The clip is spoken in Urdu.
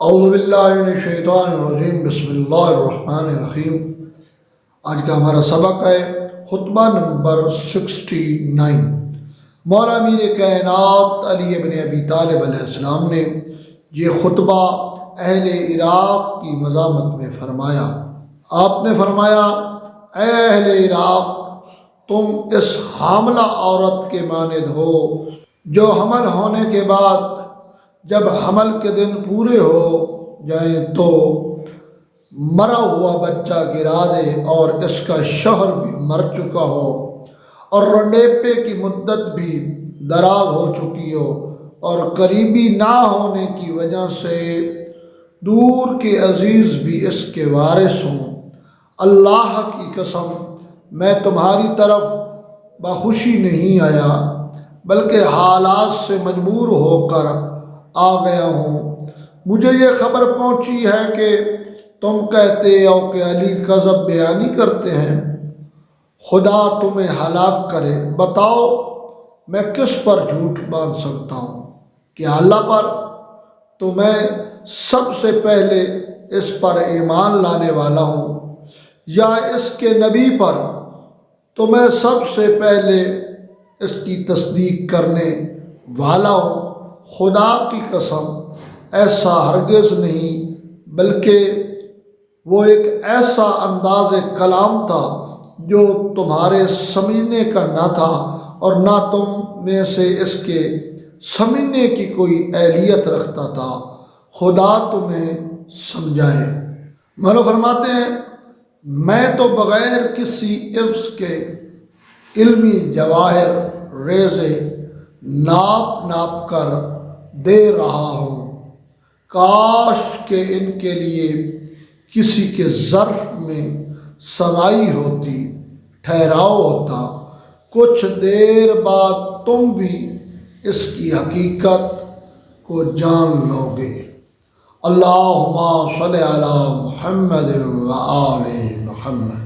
اعوذ باللہ من الشیطان الرجیم، بسم اللہ الرحمن الرحیم۔ آج کا ہمارا سبق ہے خطبہ نمبر 69۔ مولا امیر کائنات علی ابن ابی طالب علیہ السلام نے یہ خطبہ اہل عراق کی مذمت میں فرمایا۔ آپ نے فرمایا، اے اہل عراق، تم اس حاملہ عورت کے مانند ہو جو حمل ہونے کے بعد جب حمل کے دن پورے ہو جائیں تو مرا ہوا بچہ گرا دے اور اس کا شوہر بھی مر چکا ہو اور رنڈیپے کی مدت بھی دراز ہو چکی ہو اور قریبی نہ ہونے کی وجہ سے دور کے عزیز بھی اس کے وارث ہوں۔ اللہ کی قسم، میں تمہاری طرف بخوشی نہیں آیا بلکہ حالات سے مجبور ہو کر آ گیا ہوں۔ مجھے یہ خبر پہنچی ہے کہ تم کہتے ہو کہ علی کذب بیانی کرتے ہیں۔ خدا تمہیں ہلاک کرے۔ بتاؤ میں کس پر جھوٹ باندھ سکتا ہوں؟ کیا اللہ پر؟ تو میں سب سے پہلے اس پر ایمان لانے والا ہوں، یا اس کے نبی پر تو میں سب سے پہلے اس کی تصدیق کرنے والا ہوں۔ خدا کی قسم، ایسا ہرگز نہیں، بلکہ وہ ایک ایسا انداز کلام تھا جو تمہارے سمجھنے کا نہ تھا اور نہ تم میں سے اس کے سمجھنے کی کوئی اہلیت رکھتا تھا۔ خدا تمہیں سمجھائے۔ مولا فرماتے ہیں، میں تو بغیر کسی عفظ کے علمی جواہر ریزے ناپ کر دے رہا ہوں۔ کاش کہ ان کے لیے کسی کے ظرف میں سمائی ہوتی، ٹھہراؤ ہوتا، کچھ دیر بعد تم بھی اس کی حقیقت کو جان لو گے۔ اللہم صلی علی محمد و آل محمد۔